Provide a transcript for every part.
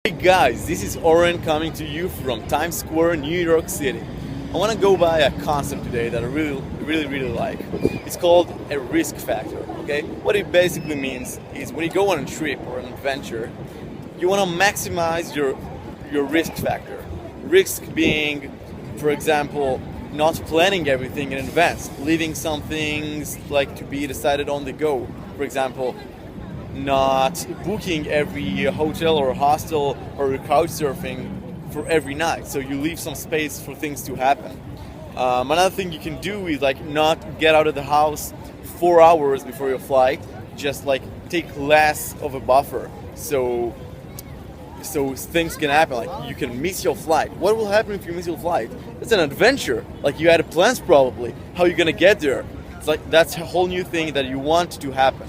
Hey guys, this is Oren coming to you from Times Square, New York City. I want to go by a concept today that I really like. It's called a risk factor, okay? What it basically means is when you go on a trip or an adventure, you want to maximize your risk factor. Risk being, for example, not planning everything in advance, leaving some things like to be decided on the go. For example, not booking every hotel or hostel or couch surfing for every night, so you leave some space for things to happen. Another thing you can do is like not get out of the house 4 hours before your flight, just like take less of a buffer, so things can happen, like you can miss your flight. What will happen if you miss your flight? It's an adventure, like you had plans probably, how are you gonna get there? It's like that's a whole new thing that you want to happen.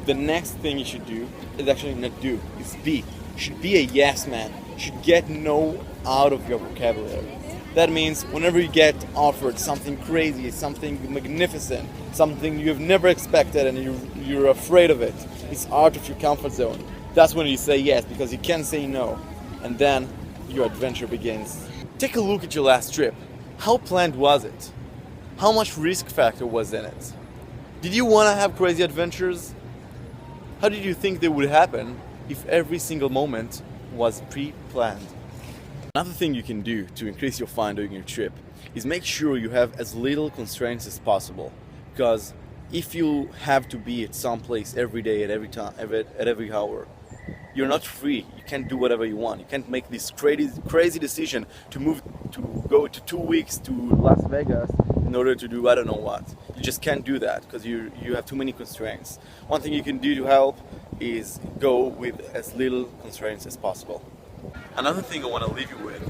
The next thing you should do is actually not do, is be. You should be a yes man. You should get no out of your vocabulary. That means whenever you get offered something crazy, something magnificent, something you have never expected and you're afraid of it, it's out of your comfort zone. That's when you say yes, because you can't say no. And then your adventure begins. Take a look at your last trip. How planned was it? How much risk factor was in it? Did you want to have crazy adventures? How did you think they would happen if every single moment was pre-planned? Another thing you can do to increase your fun during your trip is make sure you have as little constraints as possible. Because if you have to be at some place every day, at every time, at every hour, you're not free. You can't do whatever you want. You can't make this crazy decision to go to 2 weeks to Las Vegas in order to do I don't know what. You just can't do that because you have too many constraints. One thing you can do to help is go with as little constraints as possible. Another thing I want to leave you with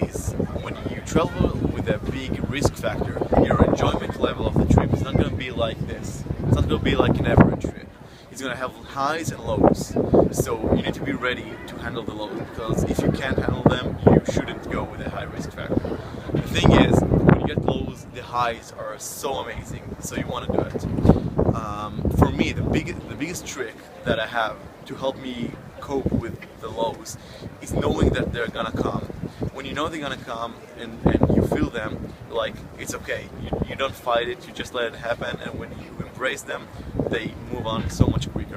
is when you travel with a big risk factor, your enjoyment level of the trip is not going to be like this. It's not going to be like an average trip. It's going to have highs and lows. So you need to be ready to handle the lows, because if you can't handle them, you shouldn't go with a high risk factor. The thing is, when you get lows, the highs are so amazing, so you want to do it. For me, the biggest trick that I have to help me cope with the lows is knowing that they're gonna come. When you know they're gonna come and you feel them, like it's okay. You don't fight it, you just let it happen, and when you embrace them, they move on so much quicker.